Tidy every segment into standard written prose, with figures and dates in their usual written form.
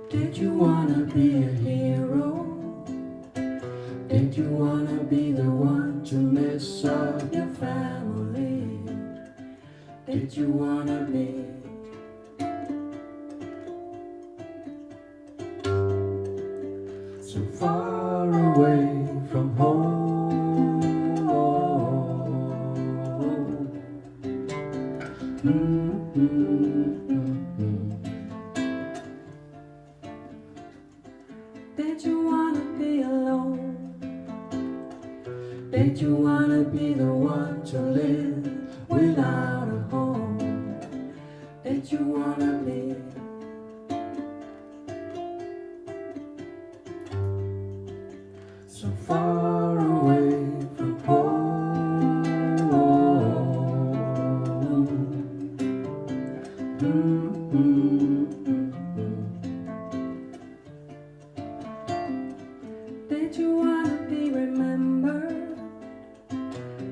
Did you wanna be a hero? Did you wanna be the one to mess up your family? Did you wanna be so far away from home? Did you wanna be alone? Did you wanna be the one to live without a home? Did you wanna be so far away from home? Did you wanna be remembered?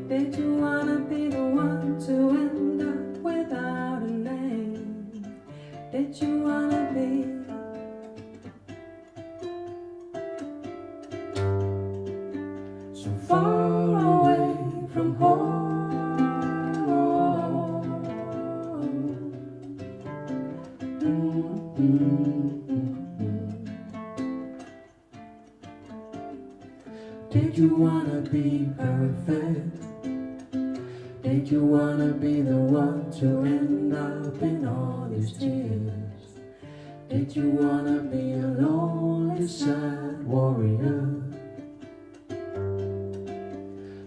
Did you wanna be the one to end up without a name? Did you wanna be so far away from home? Did you wanna be perfect? Did you wanna be the one to end up in all these tears? Did you wanna be a lonely, sad warrior?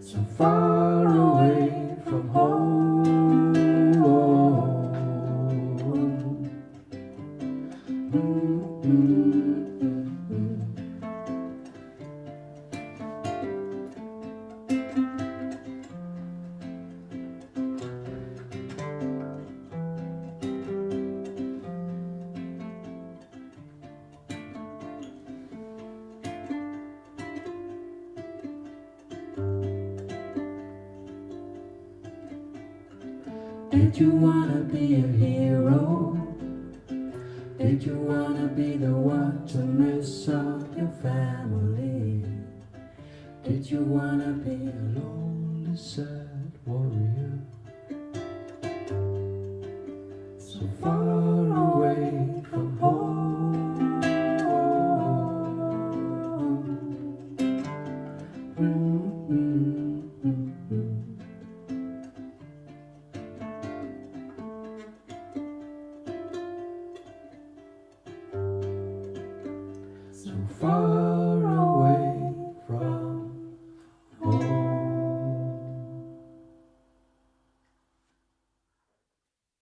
So far away from home. Did you wanna be a hero? Did you wanna be the one to mess up your family? Did you wanna be a lonely, sad warrior? So far away from home. So far